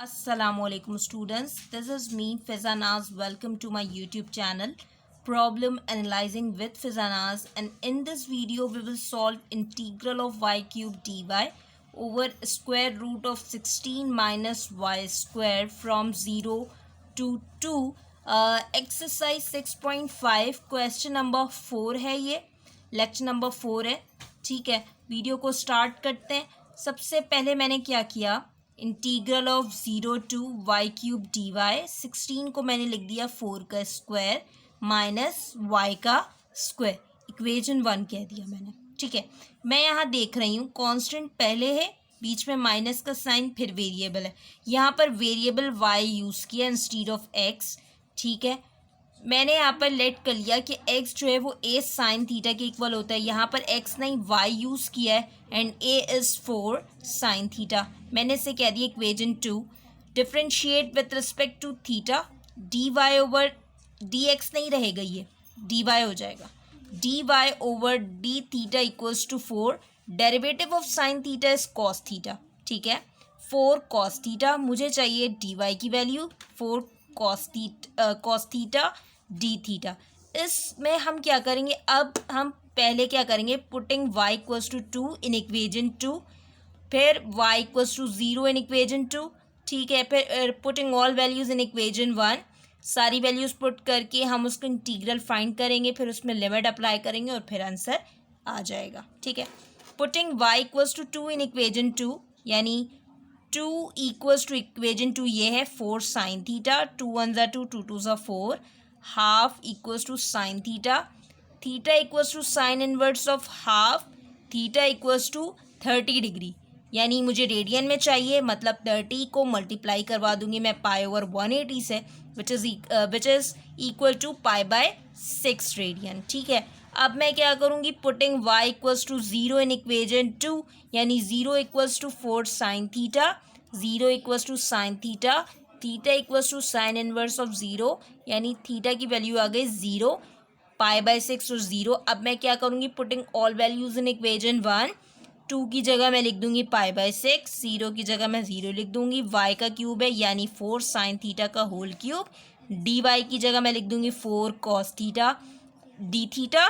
Assalamualaikum students, this is me Fizanaz. Welcome to my YouTube channel Problem Analyzing with Fizanaz, and in this video we will solve integral of y cube dy over square root of 16 minus y square from 0 to 2. Exercise 6.5 question number 4 है, ये lecture number 4 है. ठीक है, video को start करते हैं. सबसे पहले मैंने क्या किया, integral of 0 to y cube d y. 16 को मैंने लिख दिया 4 का स्क्वायर माइनस वाई का स्क्वायर, इक्वेशन 1 कह दिया मैंने. ठीक है, मैं यहाँ देख रही हूँ कांस्टेंट पहले है, बीच में माइनस का साइन, फिर वेरिएबल है. यहाँ पर वेरिएबल वाई यूज़ किया इंस्टीड ऑफ एक्स. ठीक है, मैंने यहाँ पर लेट कर लिया कि x जो है वो a साइन थीटा के इक्वल होता है. यहाँ पर x नहीं y यूज़ किया है and a is 4 sine theta. मैंने इसे कह दिया equation 2. Differentiate with respect to theta, dy over dx नहीं रहेगा, ये dy हो जाएगा. dy over d theta equals to 4. Derivative of sine theta is cos theta. ठीक है, 4 कॉस थीटा. मुझे चाहिए dy की value 4 cos theta d theta. इसमें हम क्या करेंगे, अब हम पहले क्या करेंगे, putting y equals to 2 in equation 2, फिर y equals to 0 in equation 2. ठीक है, फिर putting all values in equation 1. सारी वैल्यूज़ पुट करके हम उसका इंटीग्रल फाइंड करेंगे, फिर उसमें लिमिट अप्लाई करेंगे और फिर आंसर आ जाएगा. ठीक है, putting y equals to 2 in equation 2, यानी 2 इक्वल्स टू इक्वेशन 2 ये है 4 साइन थीटा. 2 1 ज़ा 2, 2 2 ज़ा 4, half equals to sine theta. Theta equals to sine inverse of half. Theta equals to 30 degree, यानी मुझे रेडियन में चाहिए, मतलब 30 को मल्टीप्लाई करवा दूंगी मैं पाई ओवर 180 से, which is equal to pi by 6 radian. ठीक है, अब मैं क्या करूँगी, putting y equals to 0 in equation 2, यानी 0 equals to 4 sine theta, 0 equals to sine theta, theta equals to sine inverse of 0, यानी थीटा की वैल्यू आ गई 0, पाई बाय 6 और 0. अब मैं क्या करूँगी, putting all values in equation 1. 2 की जगह मैं लिख दूँगी पाई बाय 6, 0 की जगह मैं 0 लिख दूँगी. y का क्यूब है यानी 4 साइन थीटा का होल क्यूब. dy की जगह मैं लिख दूँगी 4 cos theta d theta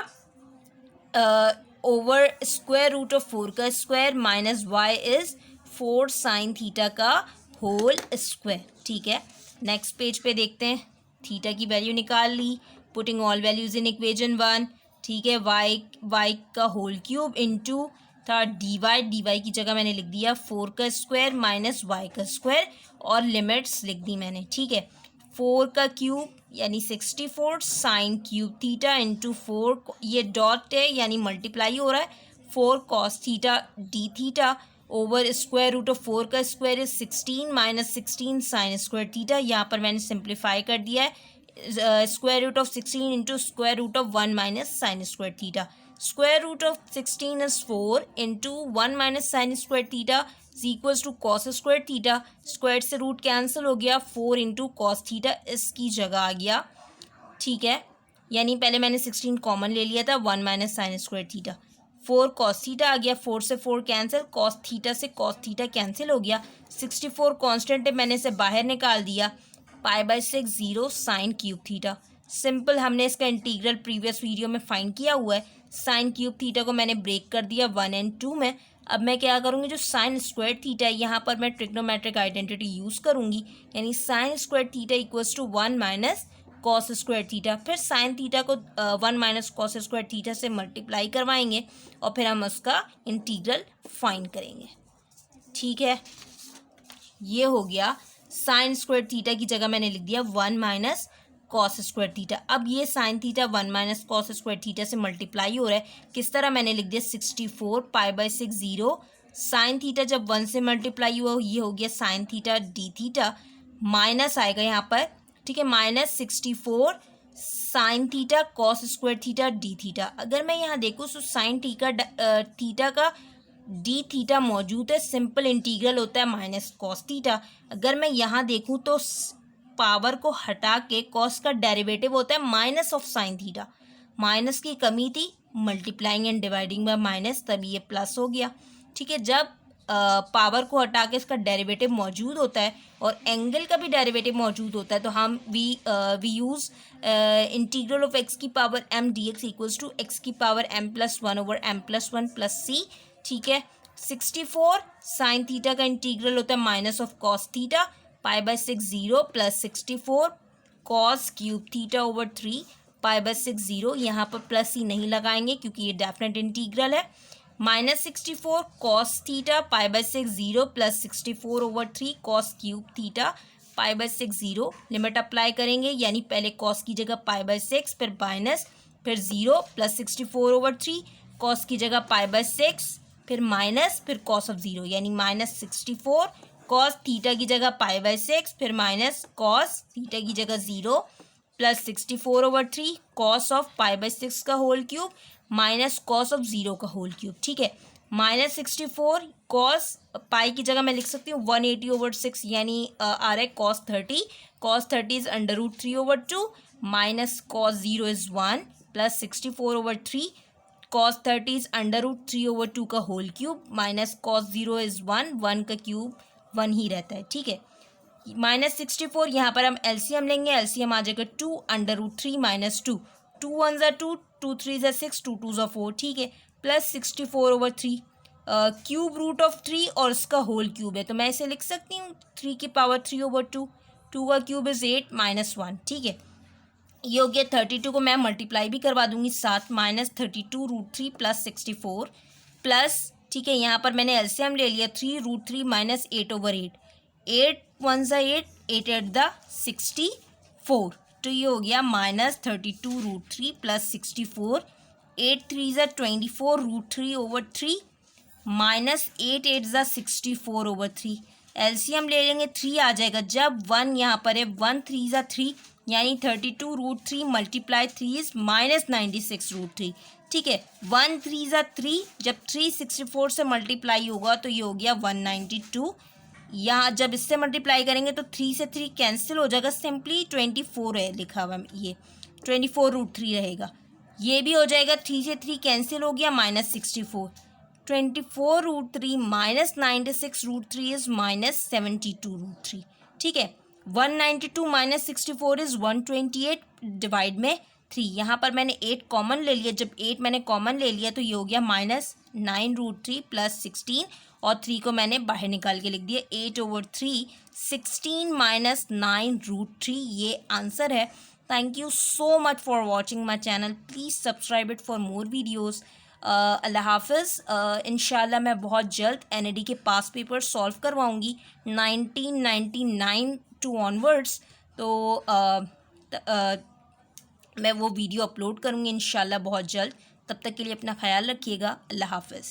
over square root of 4 का square minus y is 4 sine theta का होल स्क्वायर. ठीक है, नेक्स्ट पेज पे देखते हैं. थीटा की वैल्यू निकाल ली, putting all values in equation 1. ठीक है, y का होल क्यूब इनटू था dy की जगह मैंने लिख दिया 4 का स्क्वायर माइनस y का स्क्वायर और लिमिट्स लिख दी मैंने. ठीक है, 4 का क्यूब यानी 64 साइन क्यूब थीटा इंटू 4, ये डॉट है यानी मल्टीप्लाई हो रहा है, 4 cos theta d theta over square root of 4 का square is 16 minus 16 sine square theta. यहाँ पर मैंने सिंप्लीफाई कर दिया है, square root of 16 into square root of 1 minus sine square theta. Square root of 16 is 4 into 1 minus sine square theta is equals to cos square theta. Square से root cancel हो गया, 4 into cos theta इसकी जगह आ गया. ठीक है, यानी पहले मैंने 16 कॉमन ले लिया था, 1 minus sine square theta, 4 cos theta आ गया, 4 से 4 कैंसिल, कॉस थीटा से कॉस थीटा कैंसिल हो गया. 64 कांस्टेंट है, मैंने इसे बाहर निकाल दिया, पाई by 6 0 sine cube theta. Simple, हमने इसका इंटीग्रल प्रीवियस वीडियो में फाइंड किया हुआ है. साइन क्यूब थीटा को मैंने ब्रेक कर दिया 1 एंड 2 में. अब मैं क्या करूँगी, जो साइन स्क्वायर थीटा है यहाँ पर मैं ट्रिग्नोमेट्रिक आइडेंटिटी यूज़ करूँगी, यानी sine square theta equals to 1 minus cos square theta. फिर साइन थीटा को 1 माइनस कॉस स्क्वायर थीटा से मल्टीप्लाई करवाएंगे और फिर हम उसका इंटीग्रल फाइंड करेंगे. ठीक है, ये हो गया. साइन स्क्वायर थीटा की जगह मैंने लिख दिया 1 माइनस कॉस स्क्वायर थीटा. अब ये sine theta 1 minus cos square theta से मल्टीप्लाई हो रहा है, किस तरह, मैंने लिख दिया 64 पाई बाय 6 0. साइन थीटा जब 1 से मल्टीप्लाई हुआ, ये हो गया sine theta d theta, minus आएगा यहाँ पर. ठीक है, minus 64 sine theta cos square theta d theta. अगर मैं यहाँ देखूँ तो साइन थीटा का डी थीटा मौजूद है, सिंपल इंटीग्रल होता है माइनस कॉस थीटा. अगर मैं यहाँ देखूँ तो पावर को हटा के कॉस का डेरिवेटिव होता है minus of sine theta. Minus की कमी थी, multiplying and dividing by minus, तभी ये प्लस हो गया. ठीक है, जब पावर को हटा के इसका डेरिवेटिव मौजूद होता है और एंगल का भी डेरिवेटिव मौजूद होता है, तो हम we use integral of x की power m dx equals to x की power m+1 over m+1 plus C. ठीक है, 64 साइन थीटा का इंटीग्रल होता है minus of cos theta π/6 0 plus 64 cos cube theta over 3 π/6 0। यहाँ पर प्लस ही नहीं लगाएंगे क्योंकि ये डेफिनेट इंटीग्रल है। -64 cos theta π/6 0 plus 64 over 3 cos cube theta π/6 0। Limit apply करेंगे, यानी पहले कॉस की जगह π/6 फिर माइनस फिर 0 प्लस 64 ओवर 3 कॉस की जगह π/6 फिर माइनस फिर कॉस ऑफ 0, यानी -64 कॉस थीटा की जगह π/6 फिर माइनस कॉस थीटा की जगह 0 प्लस 64 ओवर 3 कॉस ऑफ π/6 का whole cube minus cos of 0 का होल क्यूब। ठीक है, -64 कॉस पाई की जगह मैं लिख सकती हूँ 180 ओवर 6, यानी आ रहा है cos 30 is √3 over 2 minus cos 0 is 1 plus 64 over 3 cos 30 is √3 over 2 का whole cube minus cos 0 is 1 का क्यूब 1 ही रहता है। ठीक है, -64 यहाँ पर हम एलसीएम लेंगे, एलसीएम आ जाएगा 2 √3 माइनस 2 2 1 ज़ा 2 2 3 ज़ा 6 2 2 ज़ा 4। ठीक है, plus 64 over 3 cube root of 3 और इसका होल क्यूब है, तो मैं इसे लिख सकती हूँ 3 की पावर 3 ओवर 2 2 का क्यूब इज़ 8 माइनस 1। ठीक है, ये हो गया 32 को मैं मल्टीप्लाई भी करवा दूंगी साथ -32 √3 प्लस 64 प्लस। ठीक है, यहाँ पर मैंने एलसीएम ले लिया 3 √3 माइनस 8 ओवर 8 8 1 ज़ा 8 8 8 दा 64, तो ये हो गया -32 √3 प्लस 64 8 3 ज़ा 24 √3 ओवर 3 माइनस 8 8 ज़ा 64 ओवर 3। एलसीएम ले लेंगे 3 आ जाएगा, जब 1 यहाँ पर है 1 3 ज़ा 3 यानी 32 √3 मल्टीप्लाई 3 इज -96 √3। ठीक है, 1 3 ज़ा 3, जब 3 64 से मल्टीप्लाई होगा तो ये हो गया 192। यहाँ जब इससे मल्टीप्लाई करेंगे तो 3 से 3 कैंसिल हो जाएगा, सिंपली 24 है लिखा हुआ, ये 24 √3 रहेगा। ये भी हो जाएगा, 3 से 3 कैंसिल हो गया -64 24 √3 -96 √3 इज -72 √3। ठीक है, 192 -64 इज 128 डिवाइड में 3। यहाँ पर मैंने 8 कॉमन ले लिया, जब 8 मैंने कॉमन ले लिया तो ये हो गया -9 √3 प्लस 16 और 3 को मैंने बाहर निकाल के लिख दिया 8 ओवर 3 16 माइनस 9 √3, ये आंसर है। Thank you so much for watching my channel, please subscribe it for more videos. अल्लाह हाफ़िज़। इंशाल्लाह मैं बहुत जल्द एनईडी के पास पेपर सॉल्व करवाऊँगी 1999 टू ऑनवर्ड्स, तो मैं वो वीडियो अपलोड करूँगी इंशाल्लाह बहुत जल्द। तब तक के लिए अपना ख्याल रखिएगा। अल्लाह हाफ़िज़।